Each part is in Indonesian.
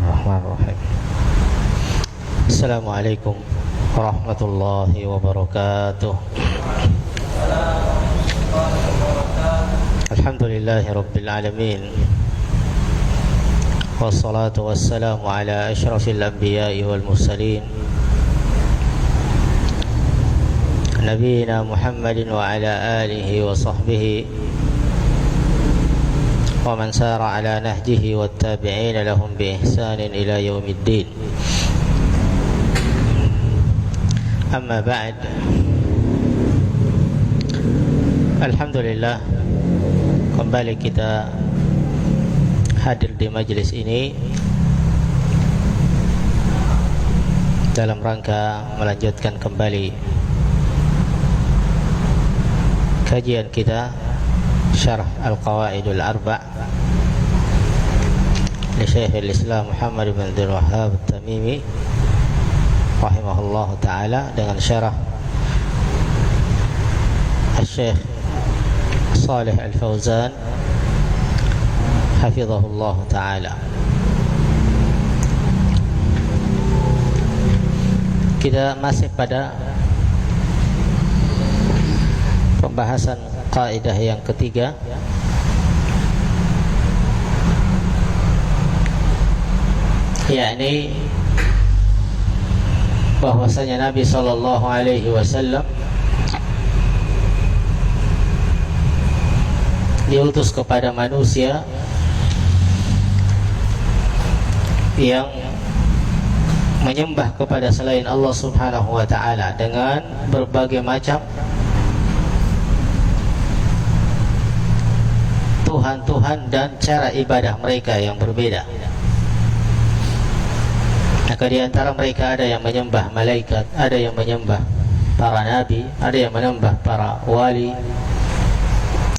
Bismillahirrahmanirrahim. Assalamualaikum warahmatullahi wabarakatuh. Alhamdulillahi rabbil alamin. Wassalatu wassalamu ala asyrafil anbiya'i wal mursalin, Nabiina Muhammadin wa ala alihi wa sahbihi wa man sara ala nahjihi wat tabi'ina lahum bi ihsanin ila yaumiddin. Amma ba'd. Alhamdulillah, kembali kita hadir di majlis ini dalam rangka melanjutkan kembali kajian kita Syarh Al-Qawaidul Arba' li Syekhul Islam Muhammad bin Abdul Wahhab At-Tamimi rahimahullah ta'ala, dengan syarah Syekh Shalih Al-Fauzan hafizahullah ta'ala. Kita masih pada pembahasan kaidah yang ketiga, yakni bahwasanya Nabi sallallahu alaihi wasallam diutus kepada manusia yang menyembah kepada selain Allah Subhanahu wa ta'ala dengan berbagai macam Tuhan-Tuhan dan cara ibadah mereka yang berbeda. Maka di antara mereka ada yang menyembah malaikat, ada yang menyembah para nabi, ada yang menyembah para wali,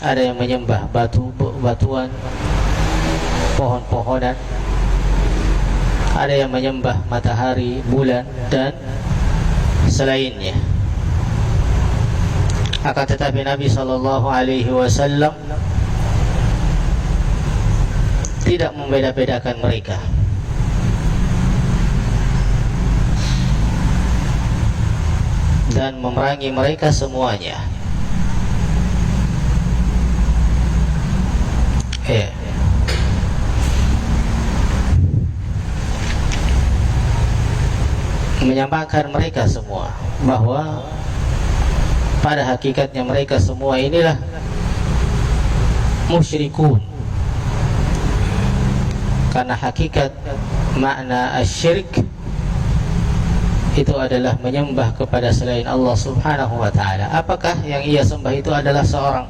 ada yang menyembah batuan, pohon-pohonan, ada yang menyembah matahari, bulan, dan selainnya. Akan tetapi Nabi sallallahu alaihi wasallam tidak membeda-bedakan mereka. Dan memerangi mereka semuanya. Menyampaikan mereka semua bahwa pada hakikatnya mereka semua inilah musyrikun. Karena hakikat makna asyirik itu adalah menyembah kepada selain Allah Subhanahu wa ta'ala. Apakah yang ia sembah itu adalah seorang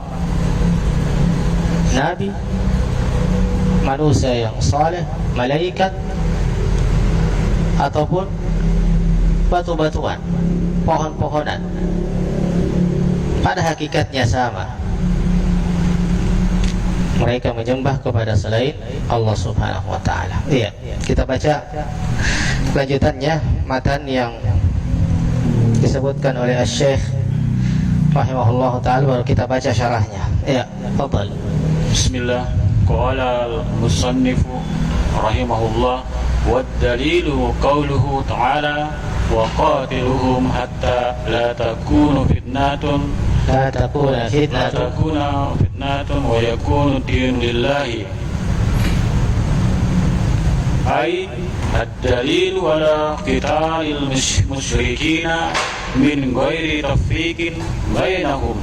nabi, manusia yang saleh, malaikat, ataupun batu-batuan, pohon-pohonan? Pada hakikatnya sama. Mereka menyembah kepada selain Allah Subhanahu wa ta'ala. Iya, kita baca lanjutannya matan yang disebutkan oleh Syekh rahimahullah ta'ala, baru kita baca syarahnya. Iya, fadhal. Bismillah. Qala al-musannifu rahimahullah, wad dalilu qawluhu ta'ala wa qatiluhum hatta la takunu fitnatun wa yakunu din lillahi. Ay ad-dalil ala qitalil musyrikina min ghairi tafriqin bainahum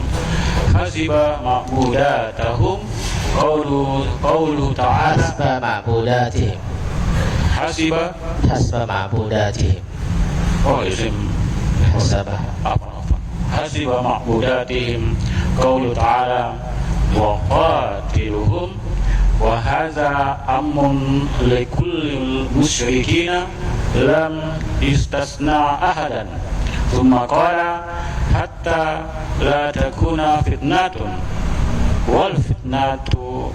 hasiba ma'budatahum qawluhu ta'ala hasba ma'budatihim isim hasiba ma'budatihim qawluhu ta'ala wa qatiluhum, wa hadza amrun likulli musyrikina lam istasna ahadan. Thumma qala hatta la takuna fitnatun wal fitnatu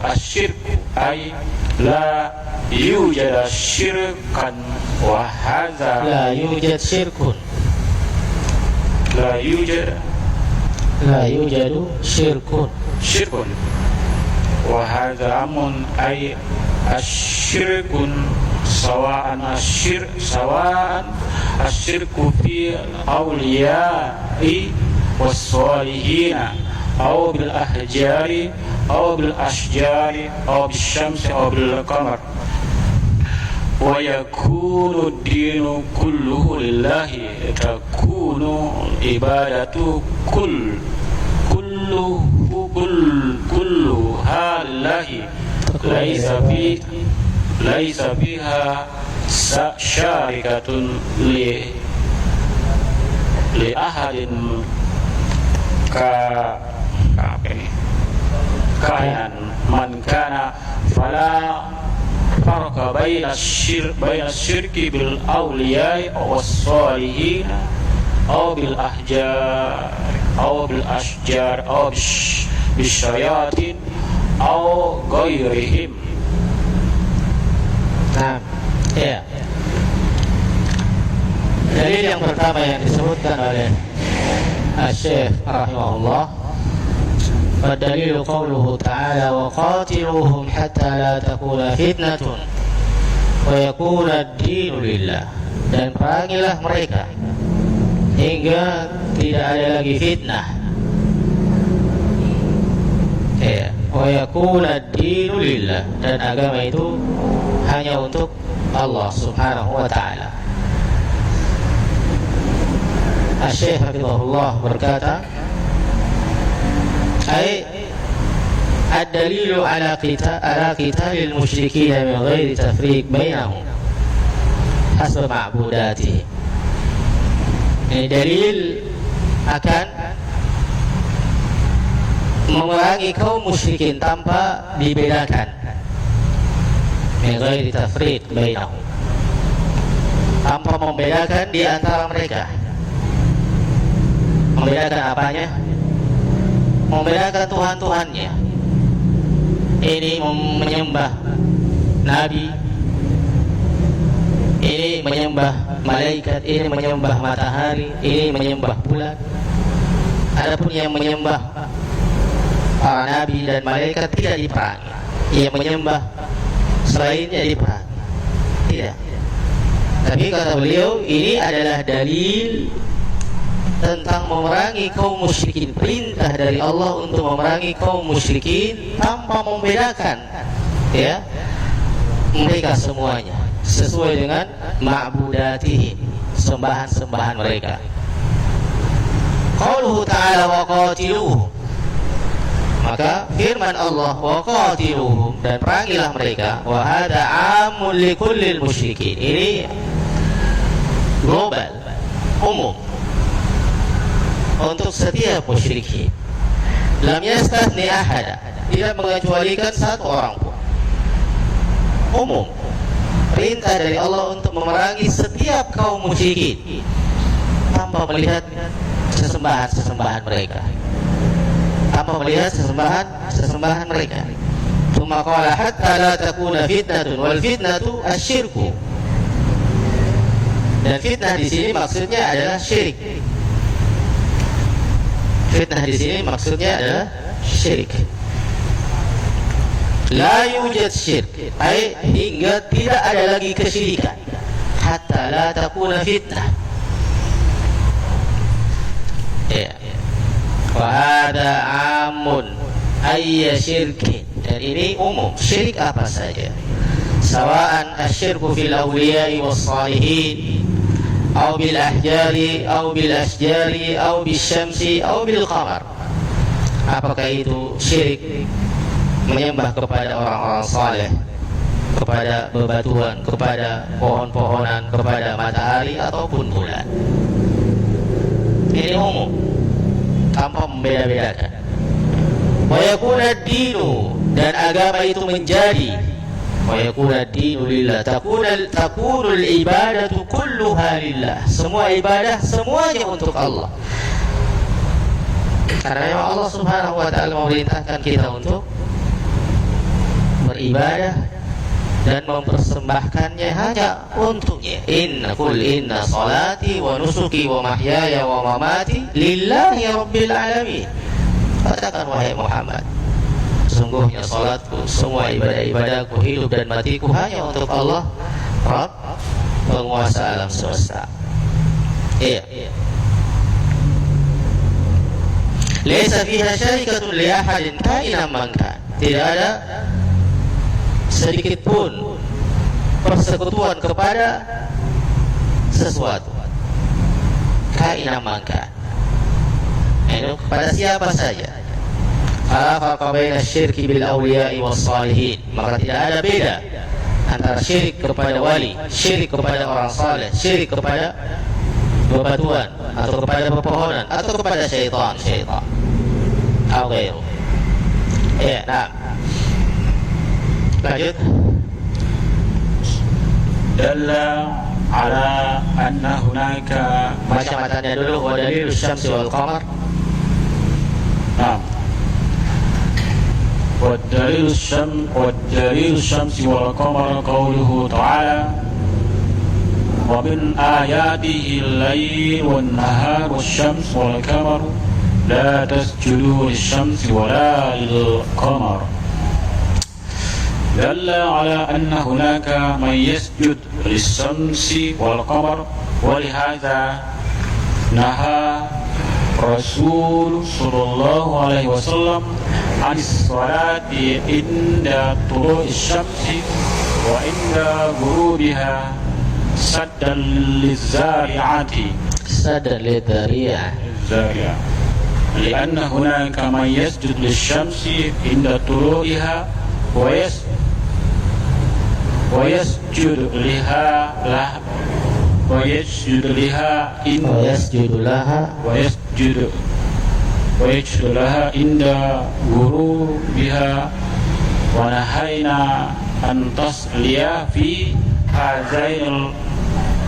asyirku ay la yujad syirkan wa hadza La yujad syirkun, la yujadu syirkun. syirkun wa hadza amun ay asyirkun sawa'an asyirku fi awliya'i was-salihina aw bil ahjari aw bil ashjari aw bis syamsi aw bil qamar wa yakunu ad-dinu kulluhu lillahi takunu ibadatu kulluha lillahi laisa fiha syarikatun li ahadin kainan man kana fala farqa baina syirki bil awliya was salihin aw bil ahjar aw bil ashjar aw bis syayatin aw ghairihim. Nah, ya. Dalil yang pertama yang disebutkan oleh Syekh rahimahullah, dalilu qauluhu ta'ala wa qatiluhum hatta la takuna fitnatun wa yakuna ad-dinu lillah, dan perangilah mereka hingga tidak ada lagi fitnah, ya, wa yakuna ad-dinu lillah, dan agama itu hanya untuk Allah subhanahu wa ta'ala. Syekh hafizahullah berkata, ay ad-dalilu ala qitalil musyrikin min ghairi tafriq bainahum hasab ma'budatihim. Ini dalil akan memerangi kaum musyrikin tanpa dibedakan, min ghairi tafriq bainahum, tanpa membedakan di antara mereka. Membedakan apanya? Membedakan Tuhan-Tuhannya. Ini menyembah Nabi, ini menyembah malaikat, ini menyembah matahari, ini menyembah bulan. Adapun yang menyembah para nabi dan malaikat tidak diperangi. Yang menyembah selainnya diperangi. Tidak. Tapi kata beliau, ini adalah dalil tentang memerangi kaum musyrikin, perintah dari Allah untuk memerangi kaum musyrikin tanpa membedakan, ya, mereka semuanya sesuai dengan ma'budatihim, sembahan-sembahan mereka. Qauluhu ta'ala wa qatiluhum, maka firman Allah wa qatiluhum, dan perangilah mereka, wa hadza 'amun li kullil musyrikin, ini global, umum untuk setiap musyrikin. Lam yastathni ahada, tidak mengecualikan satu orang pun. Umum, perintah dari Allah untuk memerangi setiap kaum musyrikin tanpa melihat sesembahan mereka, tanpa melihat sesembahan mereka. Tsumma qala hatta la takuna fitnatun wal fitnatu asyirku, dan fitnah di sini maksudnya adalah syirik. Fitnah di sini maksudnya adalah syirik. La yujad syirk, ay hingga tidak ada lagi kesyirikan. Hatta la takuna fitnah. Ya. Wa hada amun ayya syirkin, dan ini umum, syirik apa saja. Sawa'an asyirku fil awliya'i was salihin, aw bil ahjari, aw bil asjari, aw bil syamsi, aw bil qamar. Apakah itu syirik menyembah kepada orang-orang saleh, kepada bebatuan, kepada pohon-pohonan, kepada matahari ataupun bulan? Ini umum, tanpa membeda-bedakan. Wa yakuna ad-dinu, dan agama itu menjadi, wa yakuna ad-dinu lillah, takunul ibadatu kulluha lillah, semua ibadah semuanya untuk Allah. Karena Allah subhanahu wa ta'ala memerintahkan kita untuk beribadah dan mempersembahkannya hanya untuknya. Inna salati wa nusuki wa mahyaya wa mamati lillahi rabbil alamin. Katakan wahai Muhammad, sesungguhnya salatku, semua ibadah-ibadahku, hidup dan matiku hanya untuk Allah, Rabb, penguasa alam semesta. Iya. Laisa fiha syarikatun li ahadin ka'inan man kan. Tidak ada sedikit pun persekutuan kepada sesuatu. Ka'inan man kan. Itu kepada siapa saja. Fala farqa baina syirki bil awliya'i was salihin. Maka tidak ada beda antara syirik kepada wali, syirik kepada orang saleh, syirik kepada bebatuan atau kepada pepohonan atau kepada syaitan atau ghairu. Ya, nah. Lanjut. Dalla ala anna hunaka, Baca matanya dulu. Wa dalilus syamsi wal qamar. نعم والدليل الشمس والقمر قوله تعالى ومن آياته الليل والنهار والشمس والقمر لا تسجدوا للشمس ولا للقمر دل على أن هناك من يسجد للشمس والقمر ولهذا نهى Rasul sallallahu alaihi wasallam anis salati inda tulu'i syamsi wa inda ghurubiha saddan lizari'ati zari'ah lianna hunaka man yasjud lisyamsi inda tulu'iha wa yasjud laha inda ghurubiha wa nahayna an tasliya fi hazainil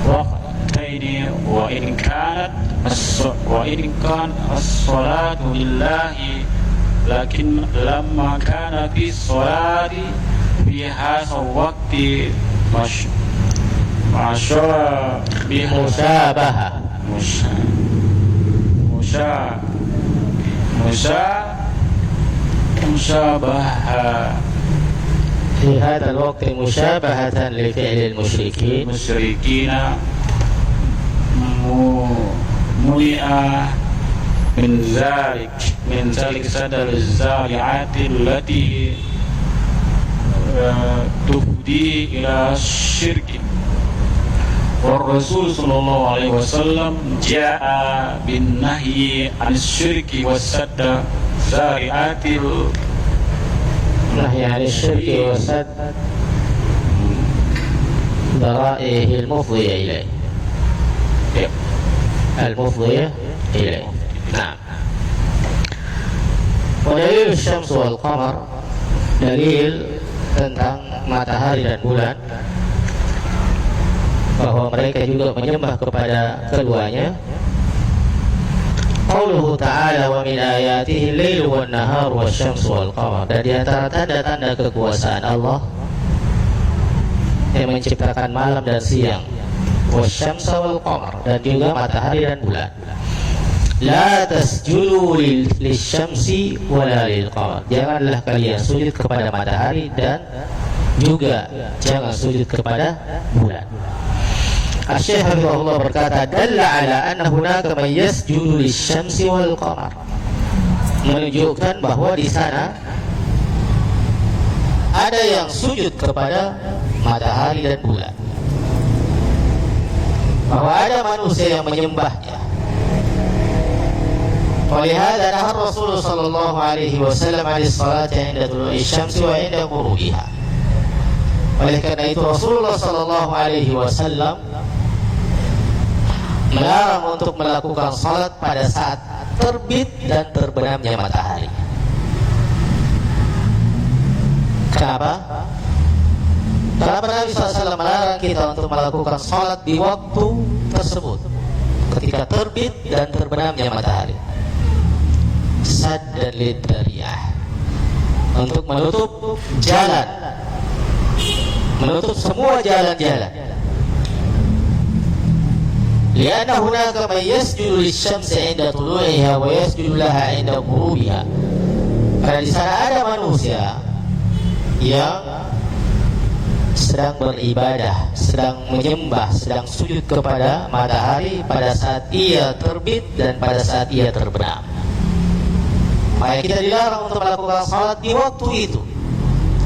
waqtaini wa in kan as-salatu lillahi lakin lamma kana fi salati fi hadha waqti مشابهة في هذا الوقت مشابهة لفعل المشركين منع من ذلك سدل الزارعات التي تفضي إلى الشرك والرسول صلى الله عليه وسلم جاء بالنهي عن الشرك والسد ذريعات النهي عن الشرك وسد ذرائعه المفضية إليه نعم. ودليل الsyams wal qamar, dalil tentang matahari dan bulan, bahwa mereka juga menyembah kepada keduanya. Qauluhu ta'ala wa min ayatihi al-lailu wan-naharu wasyamsu wal-qamar. Dan di antara tanda-tanda kekuasaan Allah yang menciptakan malam dan siang, wasyamsa wal-qamar, dan juga matahari dan bulan. La tasjudu lisyamsi wala lil-qamar. Janganlah kalian sujud kepada matahari dan juga jangan sujud kepada bulan. Asy-Syaikh Hafizahullah berkata, dalla ala anna hunaka man yasjudu lisyamsi wal qamar, menunjukkan bahwa di sana ada yang sujud kepada matahari dan bulan, bahwa ada manusia yang menyembahnya. Walihada nahar Rasul sallallahu alaihi wasallam 'anis salati 'inda tulu'i syamsi wa 'inda ghurubiha. Oleh karena itu Rasulullah sallallahu alaihi wasallam melarang untuk melakukan salat pada saat terbit dan terbenamnya matahari. Kenapa? Karena Nabi SAW melarang kita untuk melakukan salat di waktu tersebut, ketika terbit dan terbenamnya matahari. Saddan lidzariyah, untuk menutup jalan, menutup semua jalan-jalan. Lianna hunaka man yasjudu lisyamsi 'inda tulu'iha wa yasjudu laha 'inda ghurubiha. Karena di sana ada manusia yang sedang beribadah, sedang menyembah, sedang sujud kepada matahari pada saat ia terbit dan pada saat ia terbenam. Maka kita dilarang untuk melakukan salat di waktu itu.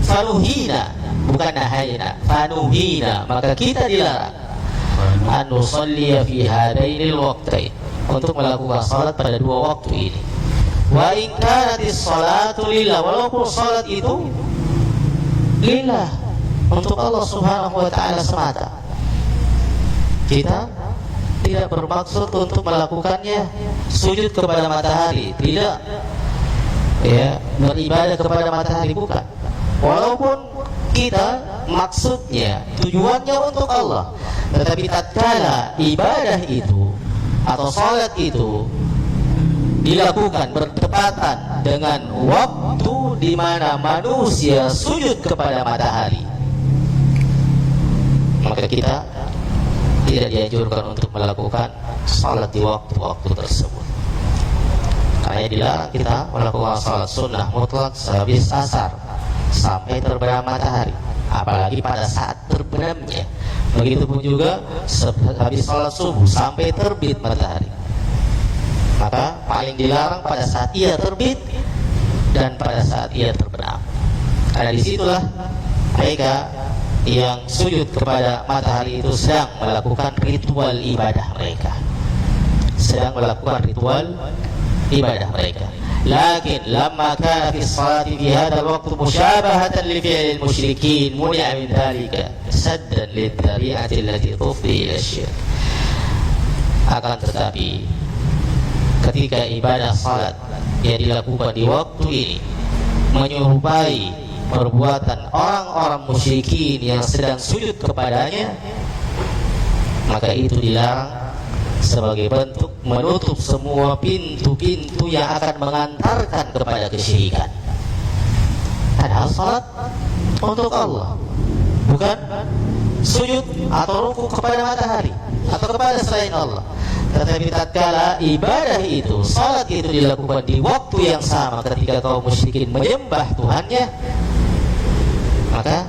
Fanuhina, bukan nahayna, fanuhina, maka kita dilarang an nusalliya fi hadainil waqtain, untuk melakukan salat pada dua waktu ini. Wa in kanatis salatu lillah, walaupun salat itu lillah, untuk Allah Subhanahu wa taala semata. Kita tidak bermaksud untuk melakukannya sujud kepada matahari, tidak, ya, beribadah kepada matahari, bukan. Walaupun kita maksudnya, tujuannya untuk Allah, tetapi tatkala ibadah itu atau salat itu dilakukan bertepatan dengan waktu di mana manusia sujud kepada matahari, maka kita tidak dianjurkan untuk melakukan salat di waktu-waktu tersebut. Karena dilarang kita melakukan salat sunnah mutlak sehabis asar sampai terbenam matahari, apalagi pada saat terbenamnya. Begitupun juga habis salat subuh sampai terbit matahari. Maka paling dilarang pada saat ia terbit dan pada saat ia terbenam. Karena disitulah mereka yang sujud kepada matahari itu sedang melakukan ritual ibadah mereka, sedang melakukan ritual ibadah mereka. Lakin lamma kana fi salati fi hadha alwaqt mushabahatan li fi'l al-musyrikin muni'a min dhalika saddan lidhari'ati allati tufdi ila syirk. Akan tetapi ketika ibadah salat yang dilakukan di waktu ini menyerupai perbuatan orang-orang musyrikin yang sedang sujud kepadanya, maka itu dilarang sebagai bentuk menutup semua pintu-pintu yang akan mengantarkan kepada kesyirikan. Padahal salat untuk Allah, bukan sujud atau rukuk kepada matahari atau kepada selain Allah. Tetapi tatkala ibadah itu, salat itu dilakukan di waktu yang sama ketika kaum musyrikin menyembah Tuhannya, maka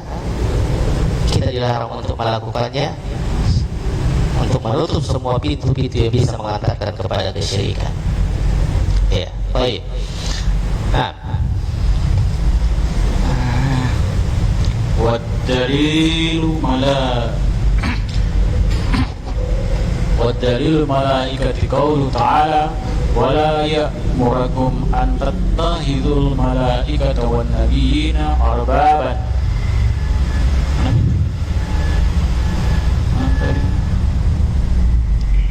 kita dilarang untuk melakukannya, untuk menutup semua pintu-pintu yang bisa mengantarkan kepada kesyirikan. Ya, baik. Nah, والدليل الملائكة قوله تعالى ولا يأمركم أن تتخذوا الملائكة والنبيين أربابا.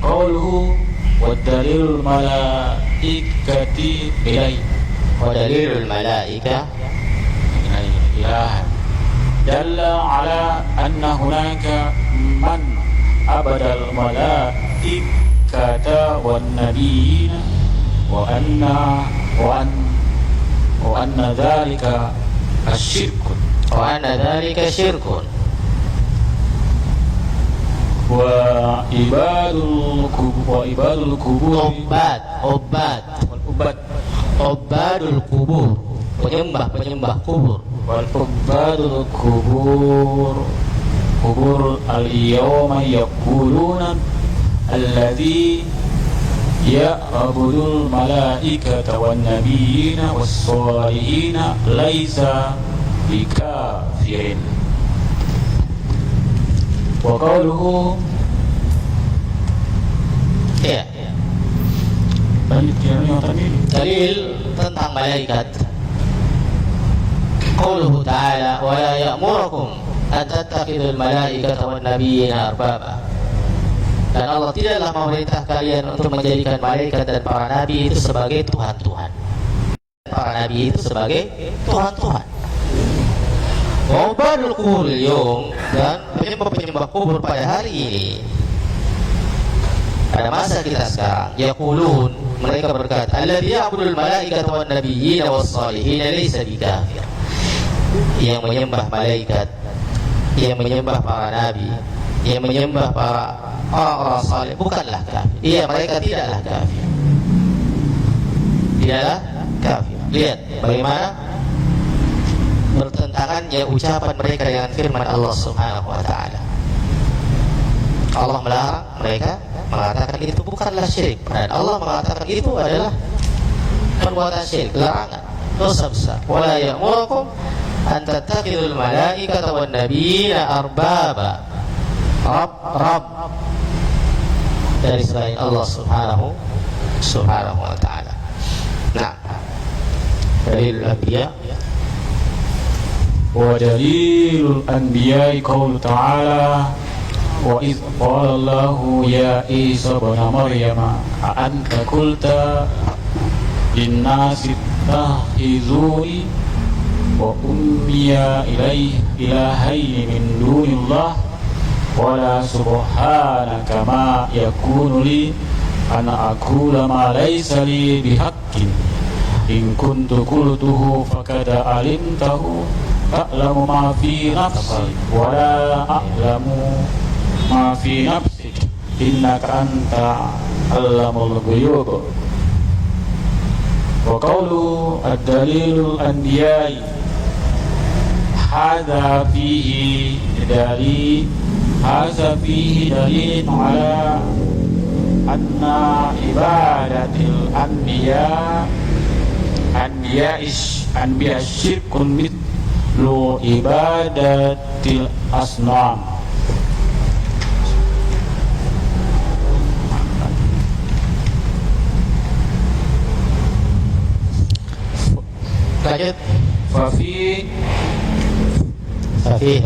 قوله والدليل الملائكة إليه ودليل الملائكة إله دل على أن هناك من عبد الملائكة والنبيين وأن ذلك الشرك وعباد القبور عباد القبور penyembah kubur. والعباد القبور اليوم يقولون الذي يعبد الملائكة والنبيين والصالحين ليس بكافر. وقوله dalil tentang malaikat, qauluhu ta'ala wa la ya'murukum an tattakhidul malaikata wan nabiyyina arbaba. Dan Allah tidaklah memerintah kalian untuk menjadikan malaikat dan para nabi itu sebagai Tuhan-Tuhan. Para nabi itu sebagai Tuhan-Tuhan. Wabadul kubur yom, dan penyembah-penyembah kubur pada hari ini, pada masa kita sekarang, yaqulun, mereka berkata, alladzi ya'budul malaikata wan nabiyyina was salihin laysa bikafir. Yang menyembah malaikat, yang menyembah para nabi, yang menyembah para orang-orang saleh bukanlah kafir. Mereka tidaklah kafir. Tidaklah kafir. Lihat bagaimana bertentangannya ucapan mereka dengan firman Allah Subhanahu wa taala. Allah melarang, mereka mengatakan itu bukanlah syirik. Dan Allah mengatakan itu adalah perbuatan syirik, larangan, dosa besar. Wala ya'murukum an tattakhidul malaikata wan nabiyina arbaba. Rabb dari selain Allah Subhanahu wa taala. Nah, dalil anbiya wa dalilul anbiya qaul ta'ala wa idh qala Allahu ya Isa ibn Maryam a anta qulta lin-nasi ittakhizuni wa ummiya ilahaini min dunillah wala subhanaka ma yakunu li ana aqula ma laysa li bihaqqin in kuntu qultuhu faqad alimtahu ta'lamu ma fi nafsi wala a'lamu ma fi nafsik innaka anta allamul ghuyub. Wa qawlu ad-dalilul anbiya'i hadha fihi dalil هذا فيه دليل على أن عبادة الأنبياء شرك مثل عبادة الأصنام. lanjut. ففيه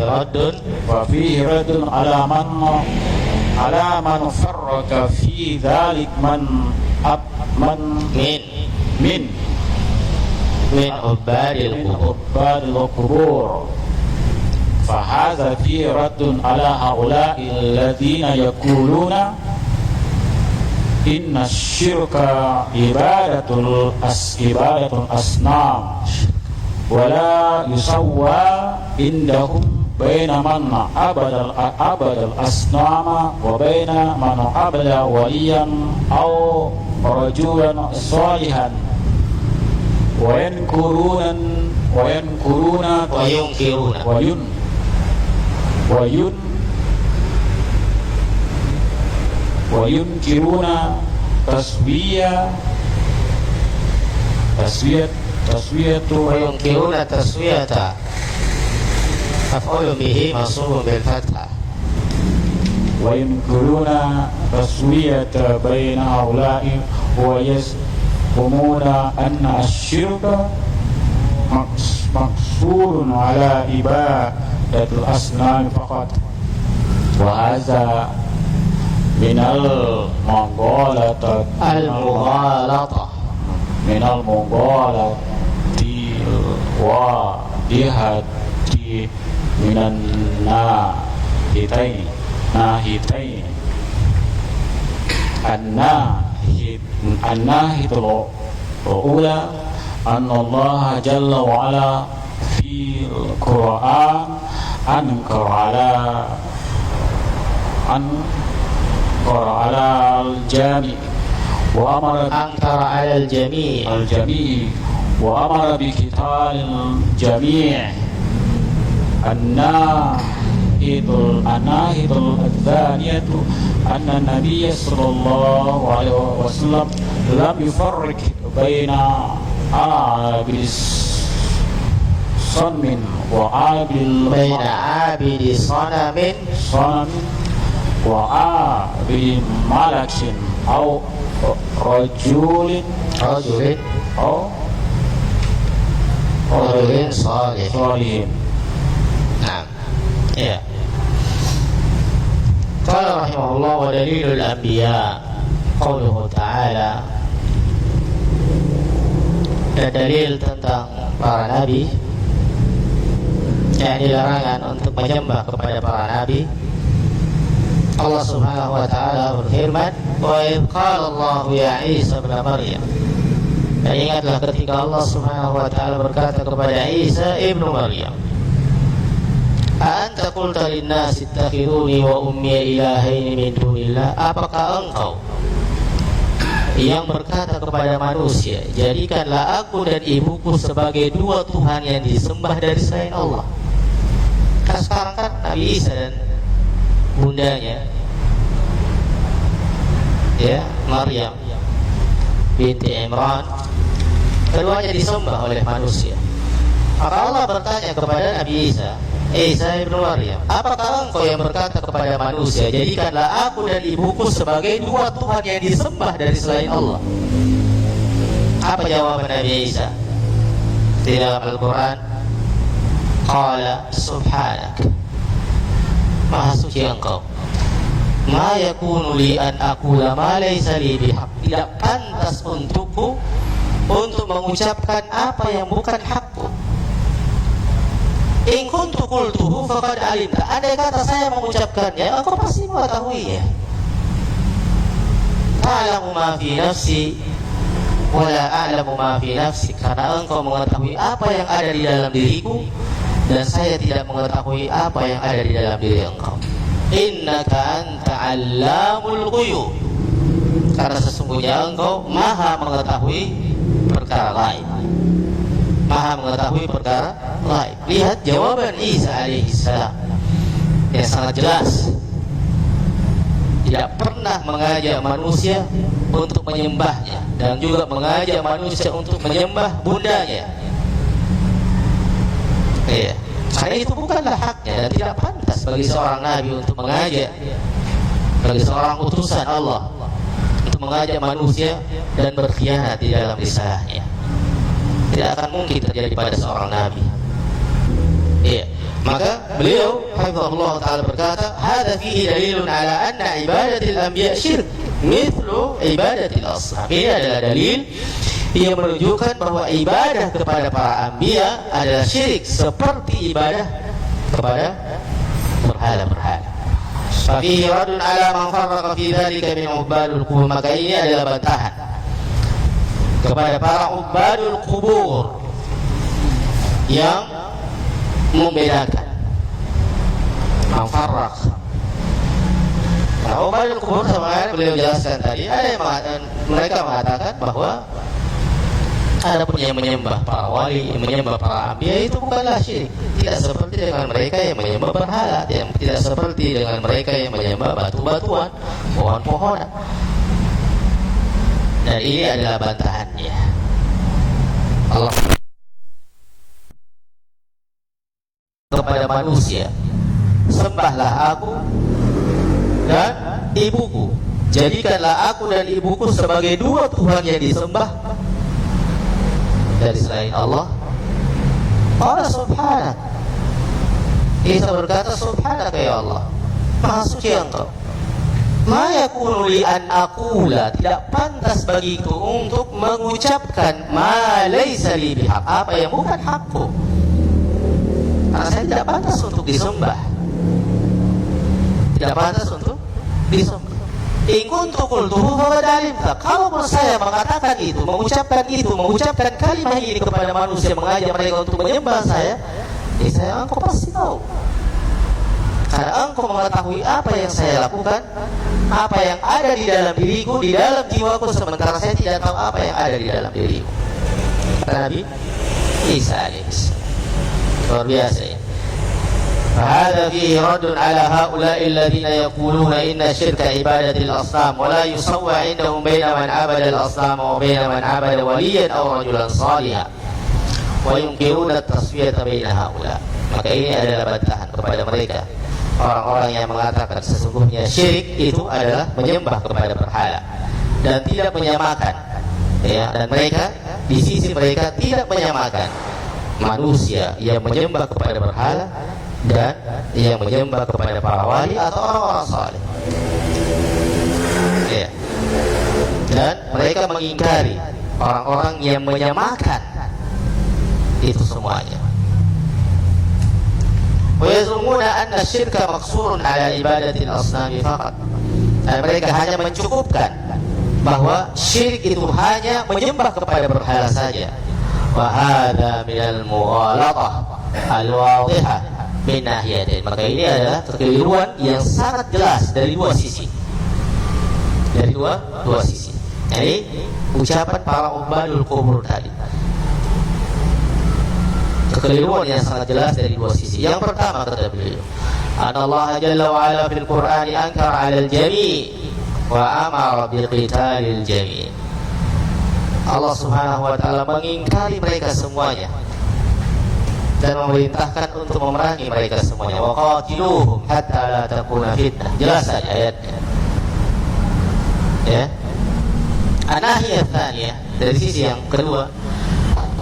رد على من فرق في ذلك من عباد القبور فهذا فيه رد على هؤلاء الذين يقولون إن الشرك عبادة الأصنام ولا يسوى عندهم بين من عبد الأصنام وبين من عبد وليا أو رجلا صالحا وينكرون تسوية وينكرون تسوية مفعول به منصوب بالفتحة. وينكرون تسوية بين هؤلاء ويزعمون أن الشرك مقصور على عبادة الأصنام فقط وهذا من المغالطة الواضحة من الناحيتين الناحية الأولى أن الله جل وعلا في القرآن أنكر على الجميع وأمر بقتال الجميع. الناهض الثانية أن النبي صلى الله عليه وسلم لم يفرق بين عابد صنم عابد صنم وعابد ملك أو رجل صالح. نعم. Ya. Qala rahimahullah wa dalilul anbiya qauluhu ta'ala. Dan dalil tentang para nabi, yakni larangan untuk menyembah kepada para nabi. Allah Subhanahu wa taala berfirman, "Wa idz qala Allah ya Isa ibn Maryam." Dan ingatlah ketika Allah Subhanahu wa taala berkata kepada Isa ibnu Maryam, "Anta qulta lin-nasi ittakhiduni wa ummi ilahaini min dunillah?" Apakah engkau yang berkata kepada manusia, jadikanlah aku dan ibuku sebagai dua Tuhan yang disembah dari selain Allah. Kan sekarang kan Nabi Isa dan bundanya, ya, Maryam binti Imran, keduanya disembah oleh manusia. Maka Allah bertanya kepada Nabi Isa, Isa ibn Maryam, apakah engkau yang berkata kepada manusia, jadikanlah aku dan ibuku sebagai dua Tuhan yang disembah dari selain Allah? Apa jawaban Nabi Isa di dalam Al-Quran? Qala subhanak, maha suci engkau, ma yakunu li an aqula ma laysa li bihaq, tidak pantas untukku untuk mengucapkan apa yang bukan hakku. In kuntu qultuhu faqad alimta, andai kata saya mengucapkannya, engkau pasti mengetahuinya. Ta'lamu ma fi nafsi wa la a'lamu ma fi nafsik, karena engkau mengetahui apa yang ada di dalam diriku dan saya tidak mengetahui apa yang ada di dalam diri engkau. Innaka anta 'allamul ghuyub, karena sesungguhnya engkau maha mengetahui perkara lain, maha mengetahui perkara lain. Lihat jawaban Isa alaihissalam yang sangat jelas. Tidak pernah mengajak manusia untuk menyembahnya dan juga mengajak manusia untuk menyembah bundanya. Iya, karena itu bukanlah haknya dan tidak pantas bagi seorang nabi untuk mengajak, bagi seorang utusan Allah untuk mengajak manusia dan berkhianat di dalam risalahnya. Tidak akan mungkin terjadi pada seorang nabi. Iya, maka beliau hafizahullah taala berkata, "Hadza fihi dalilun ala anna ibadatil anbiya syirk mithlu ibadatil asnam." Ini adalah dalil yang menunjukkan bahwa ibadah kepada para anbiya adalah syirik seperti ibadah kepada berhala-berhala. Fafihi radun ala man farraqa fi dzalika min ubadul qubur. Maka ini adalah bantahan kepada para ubadul qubur yang membedakan manfarraq. Nah, ubadul qubur sama beliau jelaskan tadi, ada yang mereka mengatakan bahwa ada pun yang menyembah para wali, yang menyembah para anbiya, itu bukanlah syirik. Tidak seperti dengan mereka yang menyembah berhala, tidak seperti dengan mereka yang menyembah batu-batuan, pohon-pohonan. Dan ini adalah bantahannya. Allah kepada manusia, sembahlah aku dan ibuku, jadikanlah aku dan ibuku sebagai dua Tuhan yang disembah dari selain Allah. Allah subhanak, Isa berkata, subhanak ya Allah, maha suci engkau. Ma yakunu li an aqula, tidak pantas bagiku untuk mengucapkan ma laysa li bihaq, apa yang bukan hakku. Karena saya tidak pantas untuk disembah, tidak pantas untuk disembah. In kuntu qultuhu faqad alimta, kalau saya mengatakan itu, mengucapkan kalimat ini kepada manusia, mengajak mereka untuk menyembah saya, engkau pasti tahu. Karena engkau mengetahui apa yang saya lakukan, apa yang ada di dalam diriku, di dalam jiwaku, sementara saya tidak tahu apa yang ada di dalam diriku. Kata Nabi Isa alaihissalam. Luar biasa ya. فهذا فيه رد على هؤلاء الذين يقولون إن الشرك عبادة الأصنام ولا يسوى عندهم بين من عبد الأصنام وبين من عبد وليا أو رجلا صالحا وينكرون التصفية بين هؤلاء. Maka ini adalah bantahan kepada mereka, orang-orang yang mengatakan sesungguhnya syirik itu adalah menyembah kepada berhala dan tidak menyamakan, ya, dan mereka di sisi mereka tidak menyamakan manusia yang menyembah kepada berhala dan yang menyembah kepada para wali atau orang-orang saleh. Ya. Dan mereka mengingkari orang-orang yang menyamakan itu semuanya. Wa yazumuna anna syirka maqsurun ala ibadatil asnami faqat. Dan mereka hanya mencukupkan bahwa syirik itu hanya menyembah kepada berhala saja. Wa hadza minal mughalatah al-wadhihah min nahiyatain. Maka ini adalah kekeliruan yang sangat jelas dari dua sisi. Dari dua sisi. Jadi ucapan para ubadul kubur tadi, kekeliruan yang sangat jelas dari dua sisi. Yang pertama kata beliau, Allah Jalla wa Ala fil Qur'ani ankara 'alal jami' wa amara biqitalil jami'. Allah Subhanahu wa taala mengingkari mereka semuanya dan memerintahkan untuk memerangi mereka semuanya. Wa qatiluhum hatta la takuna fitnah. Jelas saja ayatnya. Ya. Anahiyah tsaniyah, dari sisi yang kedua,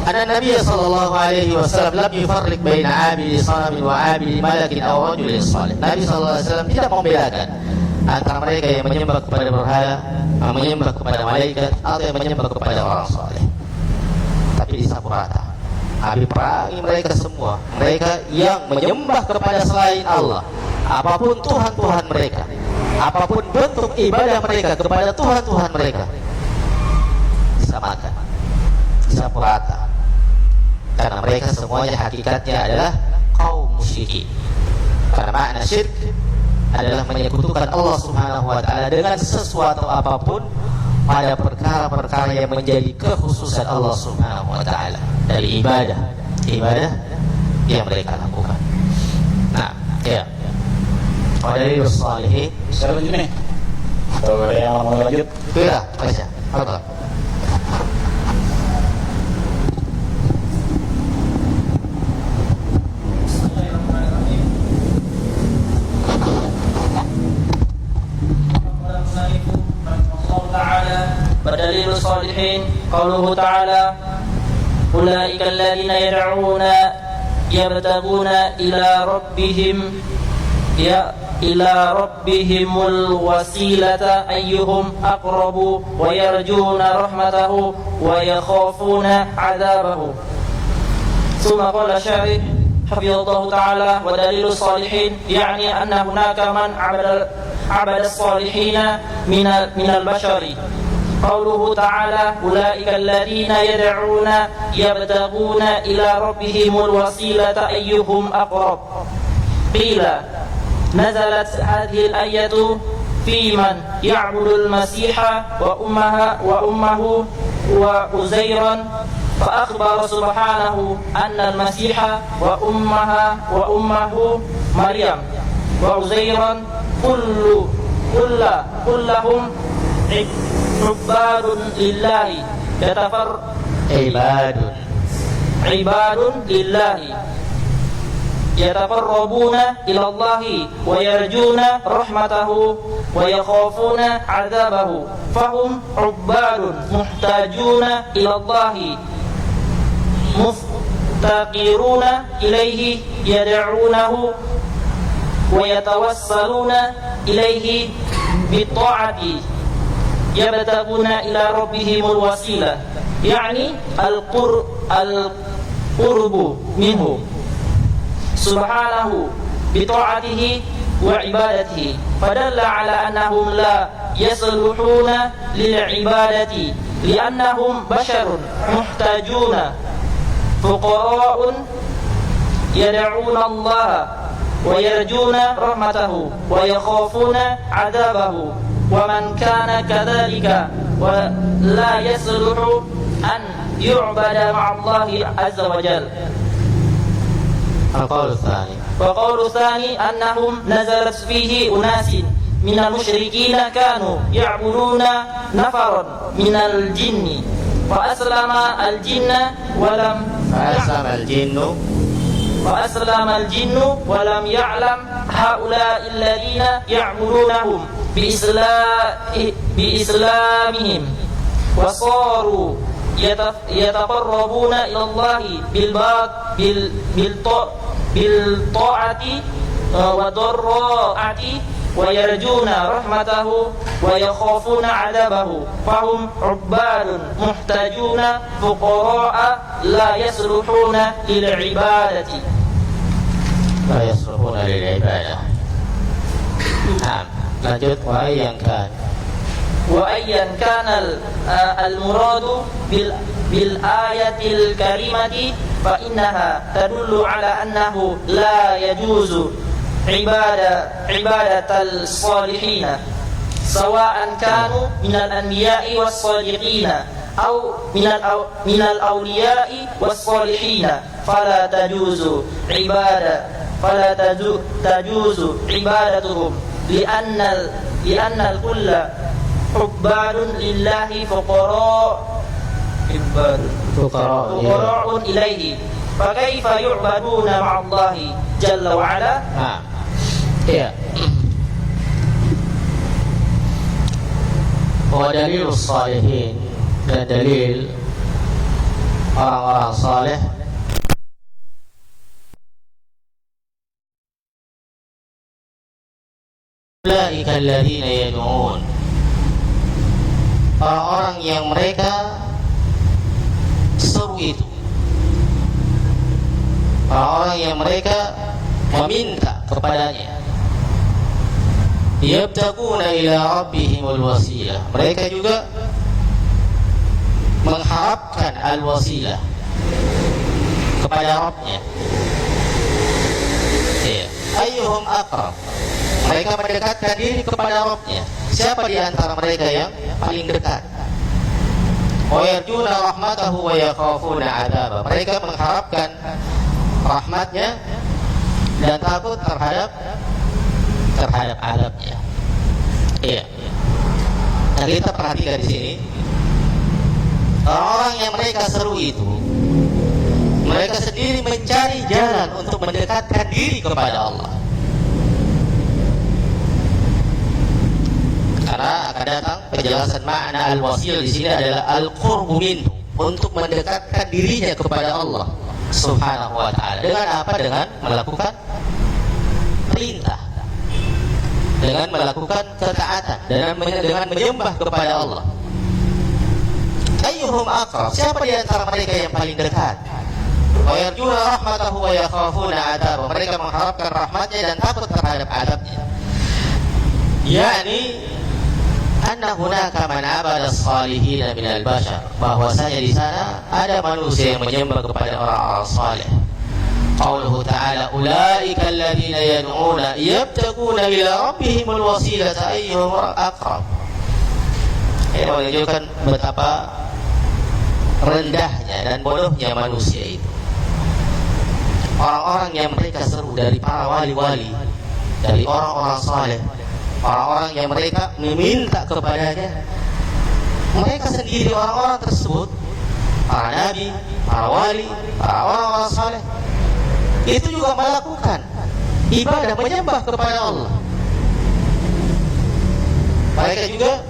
anna Nabi sallallahu alaihi wasallam lam yufarriq baina 'abidi sanamin wa 'abidi malakin aw rajulin salih. Nabi sallallahu alaihi wasallam tidak membedakan antara mereka yang menyembah kepada berhala, menyembah kepada malaikat, atau yang menyembah kepada orang saleh. Tapi disapu rata. Nabi perangi mereka semua. Mereka yang menyembah kepada selain Allah, apapun Tuhan-Tuhan mereka, apapun bentuk ibadah mereka kepada Tuhan-Tuhan mereka, disamakan, disapu rata. Karena mereka semuanya hakikatnya adalah kaum musyrikin. Karena makna syirik adalah menyekutukan Allah Subhanahu wa taala dengan sesuatu apapun pada perkara-perkara yang menjadi kekhususan Allah Subhanahu wa taala dari ibadah yang mereka lakukan. Nah, ya. Dari salihin, Saya lanjut nih. Kalau ada yang mau lanjut, ya, baca. Apa? بدليل الصالحين قوله تعالى أولئك الذين يدعون يبتغون إلى ربهم الوسيلة أيهم أقرب ويرجون رحمته ويخافون عذابه. ثم قال الشاعر حفظه الله تعالى ودليل الصالحين يعني أن هناك من عبد الصالحين من البشر. قوله تعالى أولئك الذين يدعون يبتغون إلى ربهم الوسيلة أيهم أقرب. قيل نزلت هذه الآية في من يعبد المسيح وأمه وعزيرا، فأخبر سبحانه أن المسيح وأمه مريم وعزيرا كلهم عباد لله عباد لله يتقربون إلى الله ويرجون رحمته ويخافون عذابه، فهم عباد محتاجون إلى الله مفتقرون إليه يدعونه ويتوسلون إليه بالطاعة يبتغون إلى ربهم الوسيلة يعني القرب منه سبحانه بطاعته وعبادته، فدل على أنهم لا يصلحون للعبادة لأنهم بشر محتاجون فقراء يدعون الله ويرجون رحمته ويخافون عذابه، ومن كان كذلك ولا يصلح أن يعبد مع الله عز وجل. وقول الثاني أنهم نزلت فيه أناس من المشركين كانوا يعبدون نفرا من الجن فأسلم الجن ولم يعلم هؤلاء الذين يعبدونهم بإسلامهم وصاروا يتقربون إلى الله بالطاعة والضراعة ويرجون رحمته ويخافون عذابه، فهم عباد محتاجون فقراء لا يصلحون للعبادة. نعم. lanjut وأيا كان المراد بالآية الكريمة فإنها تدل على أنه لا يجوز عبادة الصالحين sawa'an kanu minal anbiya'i was sadiqina أو من الأولياء والصالحين فلا تجوز عبادتهم لأن الكل عباد لله فقراء إليه فكيف يعبدون مع الله جل وعلا. Iya. Wa dalilus salihin, dan dalil orang-orang saleh ulaika alladziina yad'un, orang-orang yang mereka seru itu, orang-orang yang mereka meminta kepadanya, yabtaguna ila rabbihimul wasilah, mereka juga mengharapkan al-wasilah kepada Rabbnya. Ayyuhum aqrab, mereka mendekatkan diri kepada Rabbnya. Siapa di antara mereka yang paling dekat? Wa yarjuna rahmatahu wa yakhafuna 'adzabah, mereka mengharapkan rahmatnya dan takut terhadap azabnya. Iya. Nah, kita perhatikan di sini, orang-orang yang mereka seru itu, mereka sendiri mencari jalan untuk mendekatkan diri kepada Allah. Karena akan datang penjelasan makna al-wasil di sini adalah al-qurbu minhu, untuk mendekatkan dirinya kepada Allah Subhanahu wa ta'ala. Dengan apa? Dengan melakukan perintah, dengan melakukan ketaatan, dengan menyembah kepada Allah. Ayyuhum aqrab, siapa di antara mereka yang paling dekat? Wa yarjuna rahmatahu wa yakhafuna 'adzabah, mereka mengharapkan rahmatnya dan takut terhadap azabnya. Yani anna hunaka man abada as-salihin min al-bashar, bahwasanya di sana ada manusia yang menyembah kepada orang-orang saleh. Qauluhu ta'ala ulaika alladziina yad'una yabtaguna ila rabbihimul wasilata ayyuhum aqrab. Ini menunjukkan betapa rendahnya dan bodohnya manusia itu. Orang-orang yang mereka seru dari para wali-wali, dari orang-orang saleh, orang-orang yang mereka meminta kepadanya, mereka sendiri orang-orang tersebut, para nabi, para wali, para orang-orang saleh, itu juga melakukan ibadah menyembah kepada Allah. Mereka juga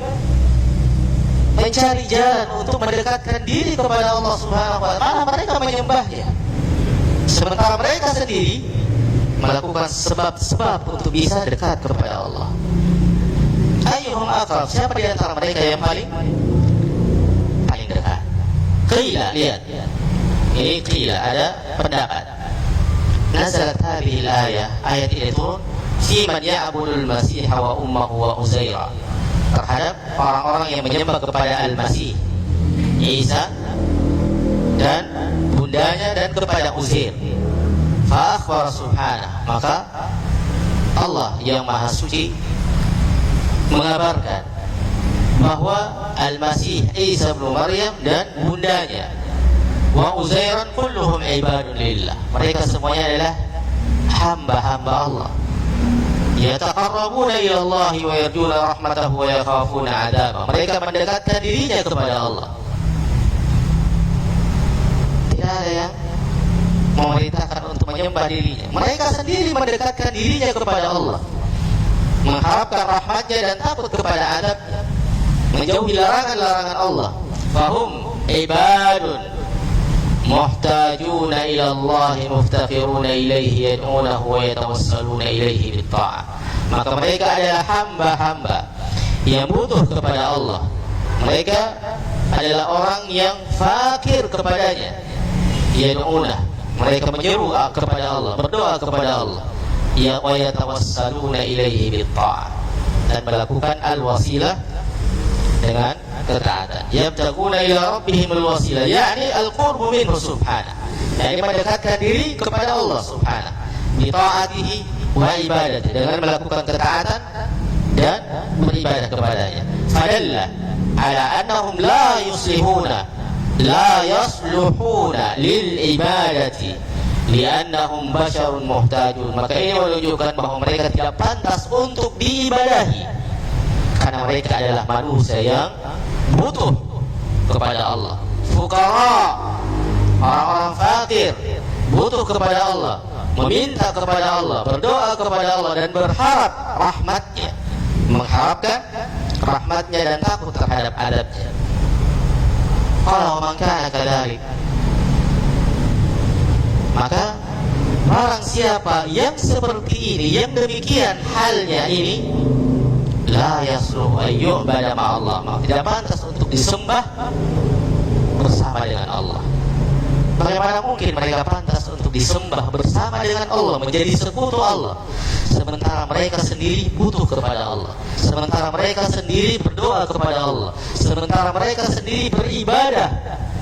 mencari jalan untuk mendekatkan diri kepada Allah Subhanahu wa ta'ala. Mereka menyembahnya, sementara mereka sendiri melakukan sebab-sebab untuk bisa dekat kepada Allah. Ayyuhum aqrab, siapa di antara mereka yang paling dekat? Qila, lihat, ini qila, ada pendapat. Nazalat hadhihi al-ayah, ayat ini turun fi man ya'budul masih wa ummuhu wa Uzaira, terhadap orang-orang yang menyembah kepada Al-Masih Isa dan bundanya dan kepada Uzair. Fa akhbara subhanahu, maka Allah yang maha suci mengabarkan bahwa Al-Masih Isa bin Maryam dan bundanya wa Uzairan kulluhum ibadun lillah, mereka semuanya adalah hamba-hamba Allah. Yataqarrabuna ila Allah wa yarjuna rahmatahu wa yakhafuna 'adzabah, mereka mendekatkan dirinya kepada Allah. Tidak ada yang memerintahkan untuk menyembah dirinya, mereka sendiri mendekatkan dirinya kepada Allah, mengharapkan rahmatnya dan takut kepada azabnya, menjauhi larangan-larangan Allah. Fahum ibadun muhtajuna ila Allah muftaqiruna ilaihi yad'unahu wa yatawassaluna ilaihi bitta'ah, maka mereka adalah hamba-hamba yang butuh kepada Allah, mereka adalah orang yang fakir kepadanya. Yad'unah, mereka menyeru kepada Allah, berdoa kepada Allah. Ya wa yatawassaluna ilaihi bitta'ah, dan melakukan al-wasilah dengan ketaatan. Yabtaguna ila rabbihimul wasilah, yakni al-qurbu minhu subhanahu, yakni mendekatkan diri kepada Allah subhanahu bi ta'atihi wa ibadati, dengan melakukan ketaatan dan beribadah kepadanya. Fadalla ala annahum la yuslihuna la yasluhuna lil ibadati li'annahum basyarun muhtajun. Maka ini menunjukkan bahwa mereka tidak pantas untuk diibadahi karena mereka adalah manusia yang butuh kepada Allah. Fuqara, orang-orang fakir, butuh kepada Allah, meminta kepada Allah, berdoa kepada Allah dan berharap rahmatnya, mengharapkan rahmatnya dan takut terhadap adabnya. Kalau man kana kadzalik, maka barang siapa yang seperti ini, yang demikian halnya ini, la yasluh an yu'bada ma'allah, maka tidak pantas untuk disembah bersama dengan Allah. Bagaimana mungkin mereka pantas untuk disembah bersama dengan Allah, menjadi sekutu Allah, sementara mereka sendiri butuh kepada Allah, sementara mereka sendiri berdoa kepada Allah, sementara mereka sendiri beribadah,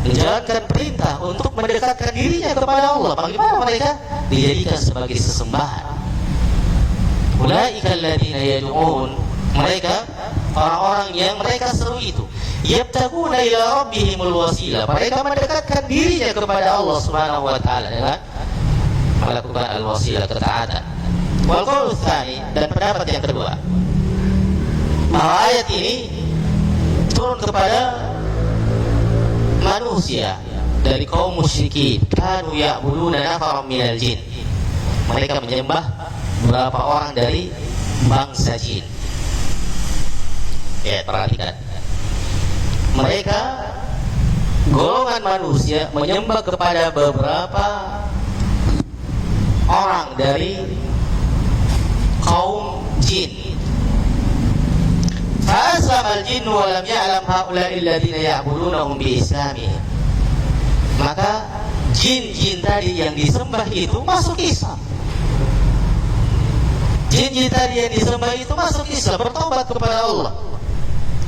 menjalankan perintah untuk mendekatkan dirinya kepada Allah. Bagaimana mereka dijadikan sebagai sesembahan? Ulaika alladziina yad'uun, mereka orang-orang yang mereka seru itu, yabtaguna ila rabbihimul wasilah, mereka mendekatkan dirinya kepada Allah Subhanahu wa taala dengan melakukan al-wasilah, ketaatan. Wal qaul tsani, dan pendapat yang kedua, bahwa ayat ini turun kepada manusia dari kaum musyrikin. Kanu ya'buduna nafaran minal jin, mereka menyembah beberapa orang dari bangsa jin. Ya, perhatikan, mereka golongan manusia menyembah kepada beberapa orang dari kaum jin. Fa'aslama al-jinnu wa lam ya'lam ha'ula'i alladziina ya'budunahum bi-islamihim. Maka jin-jin tadi yang disembah itu masuk Islam. Jin-jin tadi yang disembah itu masuk Islam, bertobat kepada Allah.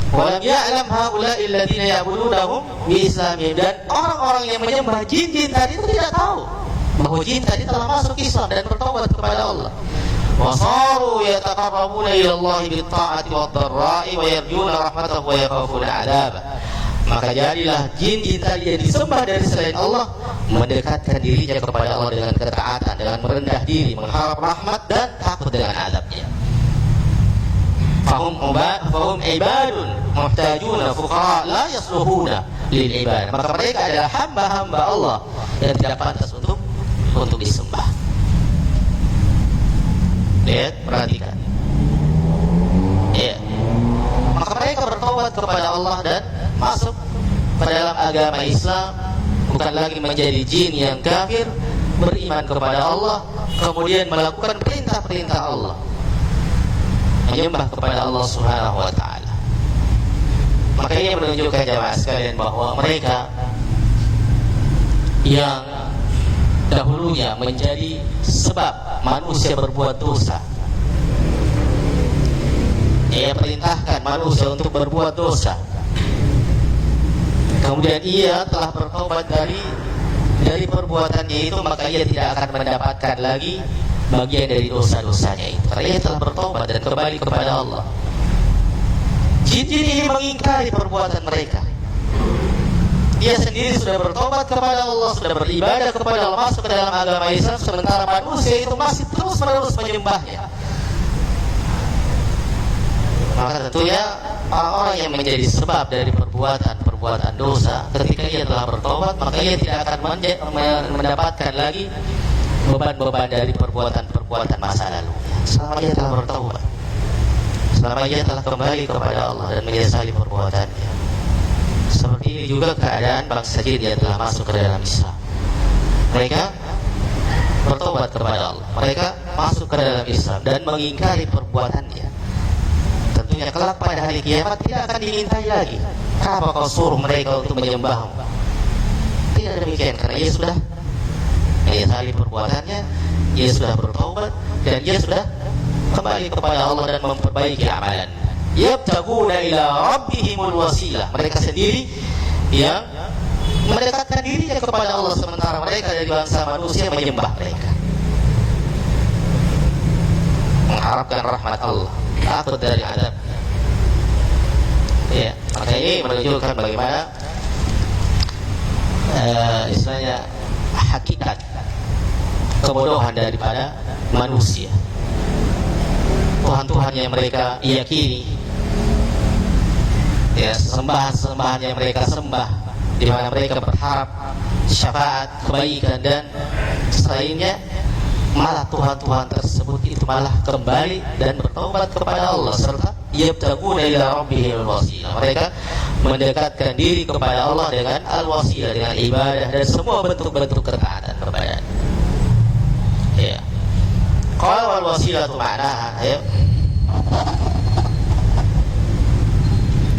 Walam ya'lam ha'ula'i alladziina ya'budunahum bi-islamihim, dan orang-orang yang menyembah jin-jin tadi itu tidak tahu bahwa jin tadi telah masuk Islam dan bertobat kepada Allah. Wasaru yataqarrabuna ila Allah bit-ta'ati wad-dharra'i wa yarjuna rahmatahu wa yakhafuna 'adzabah. Maka jadilah jin-jin tadi yang disembah dari selain Allah mendekatkan dirinya kepada Allah dengan ketaatan, dengan merendah diri, mengharap rahmat dan takut dengan azabnya. Fahum ibadun muhtajuna fuqara la yasluhuna lil ibadah. Maka mereka adalah hamba-hamba Allah yang tidak pantas untuk disembah. Lihat, perhatikan. Ya. Maka mereka bertobat kepada Allah dan masuk ke dalam agama Islam, bukan lagi menjadi jin yang kafir, beriman kepada Allah, kemudian melakukan perintah-perintah Allah, menyembah kepada Allah Subhanahu wa taala. Maka ini menunjukkan jamaah sekalian bahwa mereka yang dahulunya menjadi sebab manusia berbuat dosa, ia perintahkan manusia untuk berbuat dosa, kemudian ia telah bertobat dari perbuatannya itu, maka ia tidak akan mendapatkan lagi bagian dari dosa-dosanya itu, karena ia telah bertobat dan kembali kepada Allah. Jin-jin ini mengingkari perbuatan mereka. Dia sendiri sudah bertobat kepada Allah, sudah beribadah kepada Allah, masuk ke dalam agama Islam, sementara manusia itu masih terus-menerus menyembahnya. Maka tentunya orang-orang yang menjadi sebab dari perbuatan dosa, ketika ia telah bertobat, maka ia tidak akan mendapatkan lagi beban-beban dari perbuatan masa lalu. Selama ia telah bertobat, selama ia telah kembali kepada Allah dan menyesali perbuatannya. Seperti ini juga keadaan bangsa jin yang telah masuk ke dalam Islam. Mereka bertobat kepada Allah, mereka masuk ke dalam Islam dan mengingkari perbuatannya. Tentunya kelak pada hari kiamat tidak akan dimintai lagi. Kenapa kau suruh mereka untuk menyembahmu? Tidak demikian, karena ia sudah menyesali perbuatannya, ia sudah bertobat dan ia sudah kembali kepada Allah dan memperbaiki amalan. Yabtaguna ila rabbihimul wasilah, mereka sendiri yang mendekatkan dirinya kepada Allah, sementara mereka dari bangsa manusia menyembah mereka, mengharapkan rahmat Allah. takut dari adab. Ya, maka ini menunjukkan bagaimana istilahnya hakikat kebodohan daripada manusia. Tuhan-Tuhan yang mereka yakini, ya, sembahan-sembahan yang mereka sembah, di mana mereka berharap syafaat, kebaikan dan selainnya, malah Tuhan-Tuhan tersebut itu malah kembali dan bertobat kepada Allah serta yabtaguna ila rabbihil wasilah. Mereka mendekatkan diri kepada Allah dengan al-wasilah, dengan ibadah dan semua bentuk-bentuk ketaatan kepada. Ya. Qala wal wasilatu ma'naha, ayo.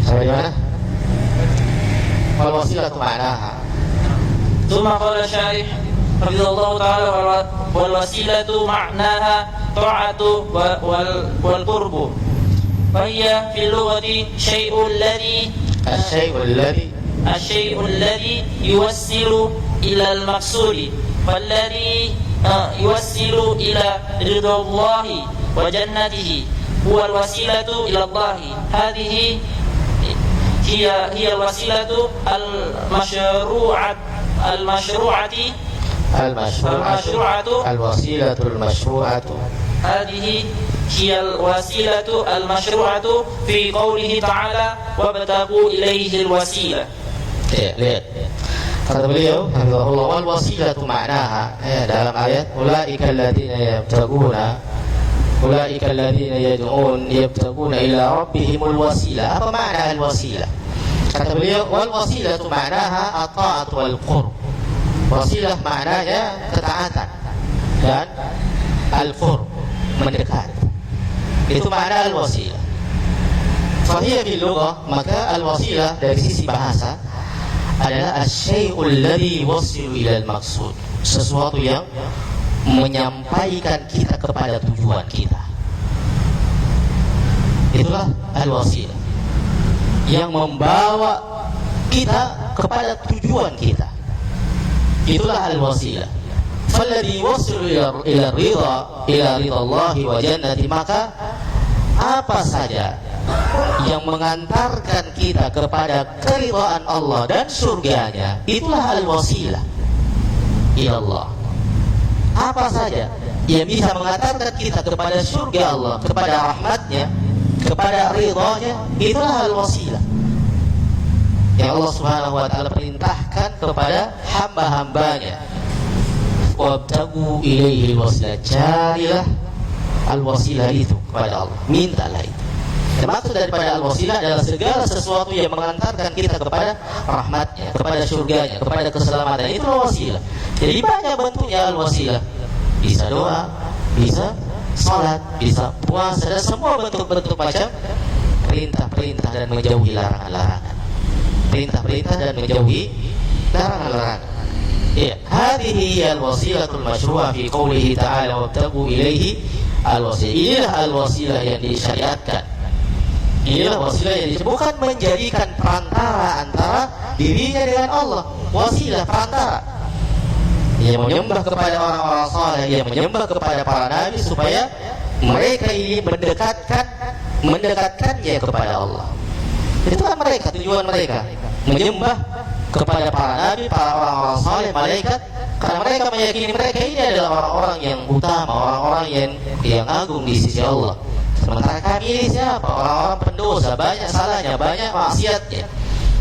Sampai di mana? Wal wasilatu ma'naha. ثم قال الشارح رضي الله تعالى والوسيلة معناها طاعة والقرب، فهي في اللغة الشيء الذي يوصل إلى المقصود، فالذي يوصل إلى رضا الله وجنته هو الوسيلة إلى الله. هذه هي الوسيلة الوسيلة المشروعة. هذه هي الوسيلة المشروعة في قوله تعالى وابتغوا إليه الوسيلة. Lihat. Kata beliau, hafizahullah, wal wasilatu ma'naha, dalam ayat ulaika alladziina yad'un yabtaguna ila rabbihimul wasilah. Apa makna al wasilah? Kata beliau, wal wasilatu ma'naha at-ta'atu wal qurb. Wasilah maknanya ketaatan dan al-qurb, mendekat. Itu makna al-wasilah. Fahiya bil lughah, maka al-wasilah dari sisi bahasa adalah asy-syai'ul ladzi yuwassilu ila al-maqsud, sesuatu yang menyampaikan kita kepada tujuan kita. Itulah al-wasilah, yang membawa kita kepada tujuan kita. Itulah al-wasilah. Falladzi yuwassilu ila ridha Allah wa jannati, maka apa saja yang mengantarkan kita kepada keridhaan Allah dan surganya, itulah al-wasilah ila Allah. Apa saja yang bisa mengantarkan kita kepada surga Allah, kepada rahmatnya, kepada ridhanya, itulah al-wasilah yang Allah Subhanahu wa ta'ala perintahkan kepada hamba-hambanya. Wabtagu ilaihi al-wasilah, carilah al-wasilah itu kepada Allah, mintalah itu. Maksud daripada al-wasilah adalah segala sesuatu yang mengantarkan kita kepada rahmatnya, kepada surganya, kepada keselamatan. Itu wasilah. Jadi banyak bentuknya al-wasilah. Bisa doa, bisa salat, bisa puasa, dan semua bentuk-bentuk macam perintah-perintah dan menjauhi larangan-larangan. Perintah-perintah dan menjauhi larangan-larangan. Ya, hadhihi al-wasilatul masyru'ah fi qoulihi ta'ala wabtagu ilaihi al-wasilah. Inilah al-wasilah yang disyariatkan. Inilah wasilah yang bukan menjadikan perantara antara dirinya dengan Allah. Wasilah perantara, yang menyembah kepada orang-orang saleh, yang menyembah kepada para nabi, supaya mereka ini mendekatkannya kepada Allah. Itu kan mereka, tujuan mereka menyembah kepada para nabi, para orang-orang saleh, malaikat, karena mereka meyakini mereka ini adalah orang-orang yang utama, orang-orang yang agung di sisi Allah. Sementara kami ini siapa? Orang-orang pendosa, banyak salahnya, banyak maksiatnya.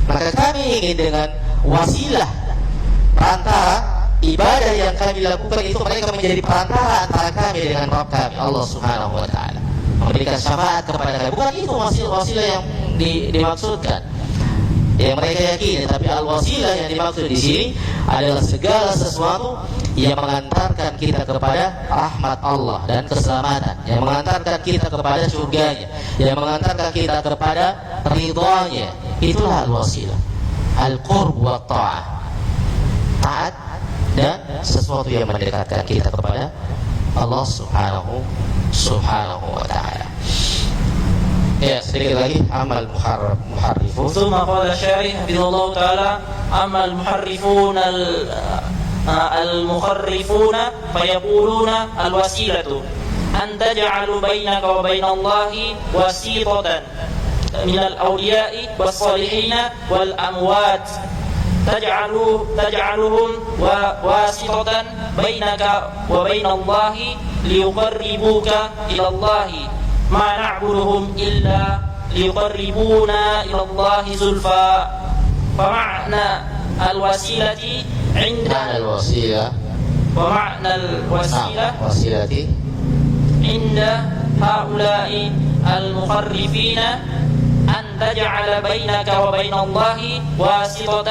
Maka kami ingin dengan wasilah, perantara ibadah yang kami lakukan itu, mereka menjadi perantara antara kami dengan Rabb kami, Allah Subhanahu wa ta'ala, memberikan syafaat kepada kami. Bukan itu wasilah yang dimaksudkan, yang mereka yakini. Tapi al-wasilah yang dimaksud di sini adalah segala sesuatu yang mengantarkan kita kepada rahmat Allah dan keselamatan, yang mengantarkan kita kepada surganya, yang mengantarkan kita kepada ridhanya. Itulah al-wasilah, al-qurb wa ta'ah, taat dan sesuatu yang mendekatkan kita kepada Allah Subhanahu wa ta'ala. Ya, sedikit lagi amal muharrifun. ثم قال الشارح حفظه الله تعالى أما المحرفون فيقولون الوسيلة أن تجعلوا بينك وبين الله وسيطة من الأولياء والصالحين والأموات تجعلهم واسطة بينك وبين الله ليقربوك إلى الله ما نعبدهم إلا ليقربونا إلى الله زلفى فمعنى الوسيلة عند ومعنى الوسيلة عند هؤلاء المخرفين أن تجعل بينك وبين الله واسطة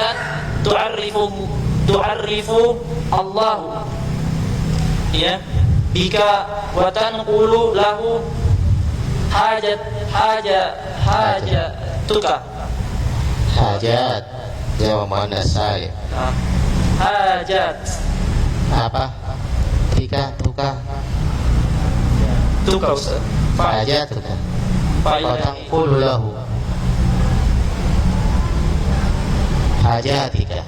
تعرف الله بك وتنقل له حاجتك hajat jawab mana saya hajat apa tuka Ustaz hajatuka fataqulu lahu hajatika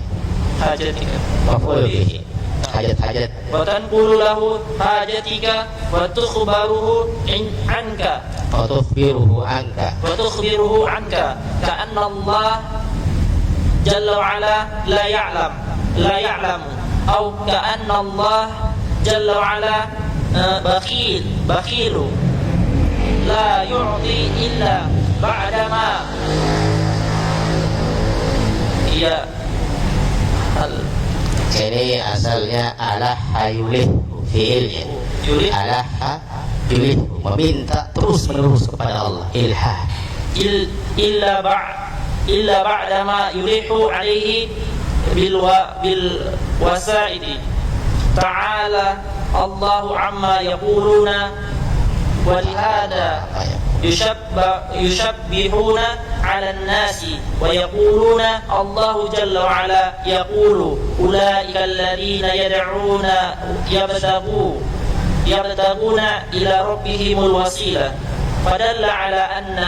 maf'ul bihi hajat wa tanqulu lahu hajatika wa tukhbiruhu anka ka'anna Allah jalla wa ala la ya'lam aw ka'anna Allah jalla wa ala bakhil la yu'ti illa ba'dama ini asalnya alaha yulih fi'ilnya alaha yulih meminta terus menerus kepada Allah illa ba'dama yulihu alaihi bil wasa'idi ta'ala Allahu amma yaquluna walihada يشبهون على الناس ويقولون الله جل وعلا يقول أولئك الذين يدعون يبتغون إلى ربهم الوسيلة فدل على أن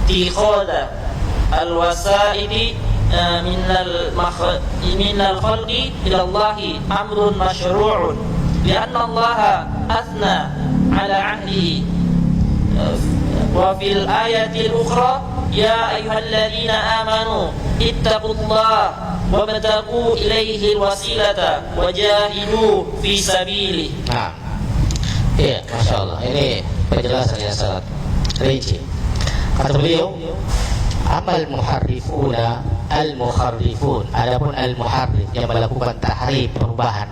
اتخاذ الوسائل من الخلق إلى الله أمر مشروع لأن الله أثنى على عهده وفي الآية الأخرى يا أيها الذين آمنوا اتقوا الله وابتغوا إليه الوسيلة وجاهدوا في سبيله. Iya, Masya Allah. Ini penjelasan yang sangat rinci. Kata beliau, amal muharrifuna al-muharrifun. Adapun al-muharrif yang melakukan tahrif, perubahan,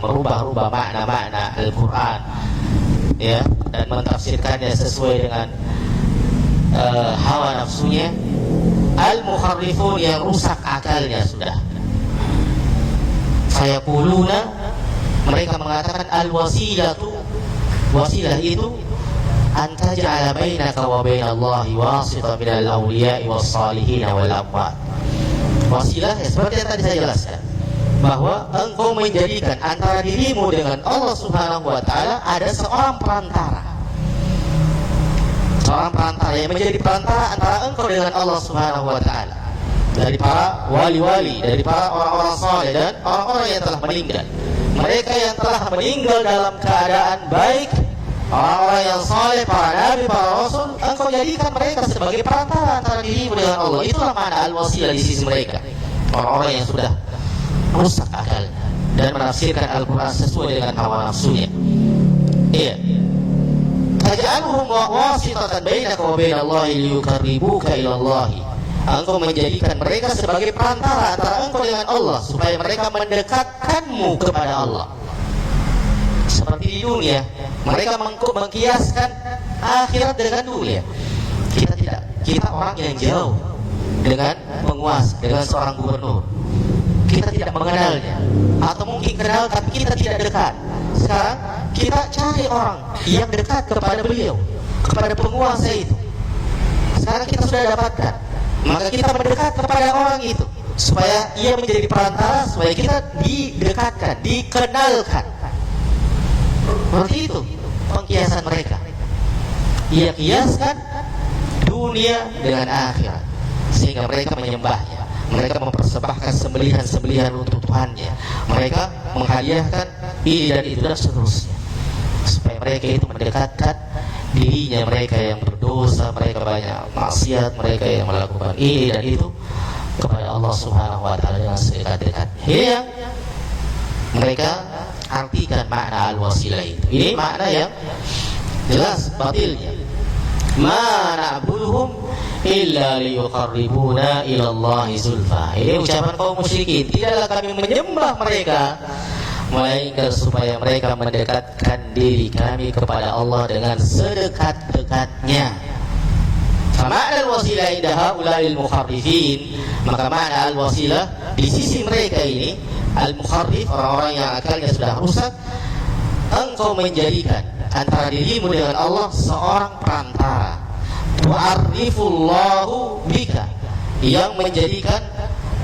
merubah makna-makna Al-Qur'an, ya, dan mentafsirkannya sesuai dengan hawa nafsunya. Al-muharrifun yang rusak akalnya sudah. Fayaquluna, mereka mengatakan al-wasilatu, wasilah itu anta ja'ala bainaka wa bainallahi wasita minal awliya'i was salihin wal amwat. Wasilah ya, seperti yang tadi saya jelaskan, bahwa engkau menjadikan antara dirimu dengan Allah Subhanahu wa taala ada seorang perantara yang menjadi perantara antara engkau dengan Allah Subhanahu wa taala, dari para wali-wali, dari para orang-orang saleh dan orang-orang yang telah meninggal. Mereka yang telah meninggal dalam keadaan baik, orang-orang yang saleh, para nabi, para rasul, engkau jadikan mereka sebagai perantara antara dirimu dengan Allah. Itulah makna al-wasilah di sisi mereka. Orang-orang yang sudah rusak akalnya dan menafsirkan Al-Quran sesuai dengan hawa nafsunya. Iya. Taj'aluhum wasitatan bainaka wa bainallahi liyuqarribuka ila Allah. Engkau menjadikan mereka sebagai perantara antara engkau dengan Allah supaya mereka mendekatkanmu kepada Allah. Seperti di dunia, mereka mengkiaskan akhirat dengan dunia. Kita tidak. Kita orang yang jauh dengan penguasa, dengan seorang gubernur. Kita tidak mengenalnya, atau mungkin kenal tapi kita tidak dekat. Sekarang kita cari orang yang dekat kepada beliau, kepada penguasa itu. Sekarang kita sudah dapatkan, maka kita mendekat kepada orang itu supaya ia menjadi perantara, supaya kita didekatkan, dikenalkan. Seperti itu pengkiasan mereka. Ia kiaskan dunia dengan akhirat sehingga mereka menyembahnya. mereka mempersembahkan sembelihan-sembelihan untuk Tuhannya, mereka menghadiahkan ini dan itu dan seterusnya, supaya mereka itu mendekatkan dirinya, mereka yang berdosa, mereka banyak maksiat, mereka yang melakukan ini dan itu kepada Allah Subhanahu wa taala dengan sedekat-dekat. Ini yang mereka artikan makna al-wasilah itu. Ini makna yang jelas batilnya. Ma na'buduhum illa liyuqarribuna ila Allahi zulfa. Ini ucapan kaum musyrikin. Tidaklah kami menyembah mereka melainkan supaya mereka mendekatkan diri kami kepada Allah dengan sedekat-dekatnya. Makna al-wasilah inda haula'il mukharrifin, maka makna al-wasilah di sisi mereka ini, al-mukharrif, orang-orang yang akalnya sudah rusak, engkau menjadikan antara dirimu dengan Allah seorang perantara. Wa'arifullahu bika, yang menjadikan,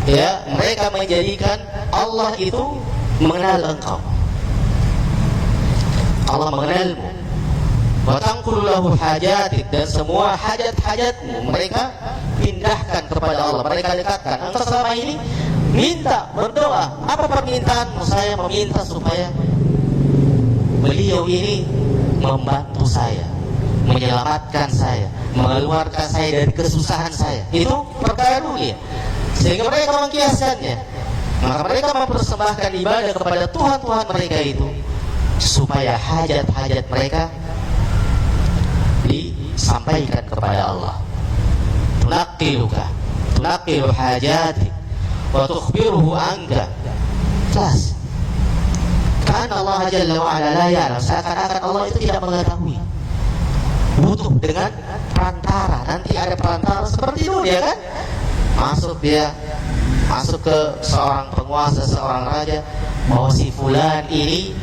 ya, mereka menjadikan Allah itu mengenal engkau, Allah mengenalmu. Wa tanqulu lahu hajatik, dan semua hajat-hajatmu mereka pindahkan kepada Allah, mereka dekatkan. Engkau selama ini minta, berdoa, apa permintaanmu? Saya meminta supaya beliau ini membantu saya, menyelamatkan saya, mengeluarkan saya dari kesusahan saya. Itu perkara dunia, sehingga mereka mengkiaskannya. Maka mereka mempersembahkan ibadah kepada Tuhan-Tuhan mereka itu supaya hajat-hajat mereka disampaikan kepada Allah. Tunaqilu hajati wa tukhbiruhu anka. Jelas. Karena Allah Jalla wa Ala la ya'lam, seakan-akan Allah itu tidak mengetahui. Butuh dengan perantara. Nanti ada perantara seperti itu, dia kan masuk ke seorang penguasa, seorang raja, bahwa si fulan ini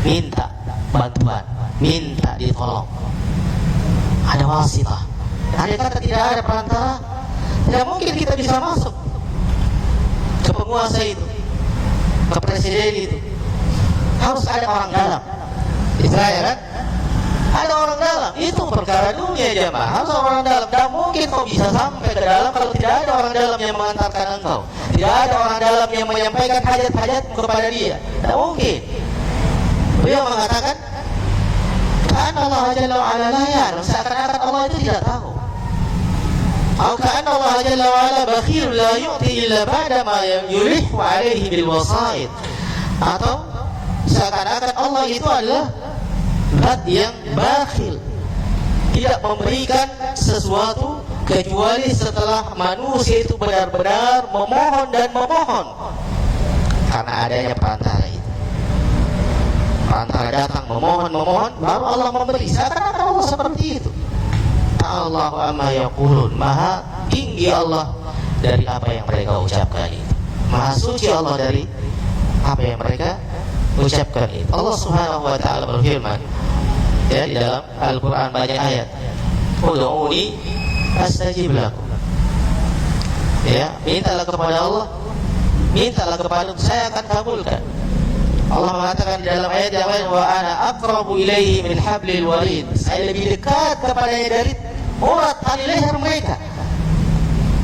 minta bantuan, minta ditolong. Ada wasitah. Andai kata tidak ada perantara, tidak mungkin kita bisa masuk ke penguasa itu, ke presiden itu. Harus ada orang dalam. Itu ya kan? Ada orang dalam. Itu perkara dunia jemaah. Harus orang dalam. Tidak mungkin kau bisa sampai ke dalam kalau tidak ada orang dalam yang mengantarkan engkau. Tidak ada orang dalam yang menyampaikan hajat-hajatmu kepada dia. Tidak mungkin. Beliau mengatakan, karena Allah Jalla wa Ala la ya'lam, seakan-akan Allah itu tidak tahu. Atau karena Allah Jalla wa Ala bakhil la yu'ti illa ba'da ma yulihu alaihi bil wasaid. Atau seakan-akan Allah itu adalah zat yang bakhil, tidak memberikan sesuatu kecuali setelah manusia itu benar-benar memohon dan memohon. Karena adanya perantara itu, perantara datang memohon, baru Allah memberi. Seakan-akan Allah seperti itu. Allahu amma yaqulun, maha tinggi Allah dari apa yang mereka ucapkan itu, maha suci Allah dari apa yang mereka ucapkan itu. Allah Subhanahu wa taala berfirman, ya, di dalam Al-Qur'an banyak ayat, ud'uni astajib lakum. Ya, mintalah kepada Allah, mintalah kepada saya akan kabulkan. Allah mengatakan di dalam ayat yang lain, wa ana aqrabu ilaihi min hablil warid, saya lebih dekat kepadanya dari urat tali leher mereka.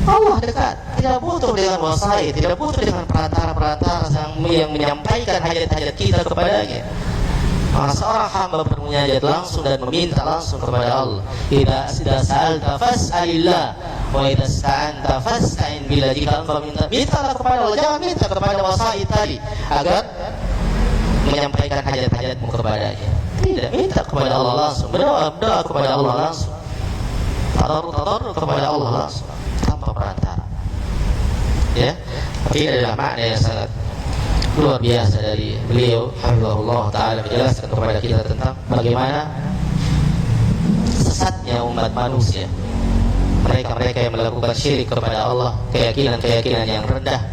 Allah dekat, tidak butuh dengan wasai, tidak butuh dengan perantara-perantara yang menyampaikan hajat-hajat kita kepadanya. Maka seorang hamba bermunajat langsung dan meminta langsung kepada Allah. Idza sa'alta fas'alillah wa idza sta'anta fasta'in billah. Jika engkau mintalah kepada Allah, jangan minta kepada wasai tadi agar menyampaikan hajat-hajatmu kepadanya. Tidak, minta kepada Allah langsung, berdoa kepada Allah langsung, tadarruk kepada Allah langsung, tanpa perantara. Ya, tapi ini adalah makna yang sangat luar biasa dari beliau, hafizahullah taala, menjelaskan kepada kita tentang bagaimana sesatnya umat manusia, mereka yang melakukan syirik kepada Allah, keyakinan yang rendah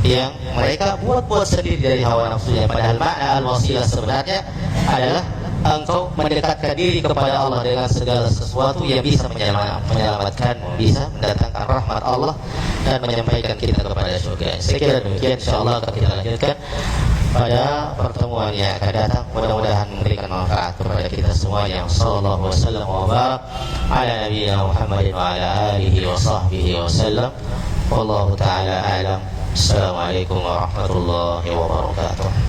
yang mereka buat sendiri dari hawa nafsunya. Padahal makna al-wasilah sebenarnya adalah engkau mendekatkan diri kepada Allah dengan segala sesuatu yang bisa menyelamatkanmu, bisa mendatangkan rahmat Allah dan menyampaikan kita kepada surga. Saya kira demikian, insyaallah akan kita lanjutkan pada pertemuan yang akan datang. Mudah-mudahan memberikan manfaat kepada kita semuanya. Sallallahu wasallam wa barak ala nabiyyina Muhammadin wa ala alihi wa sahbihi wasallam. Wallahu taala alam. Assalamualaikum warahmatullahi wabarakatuh.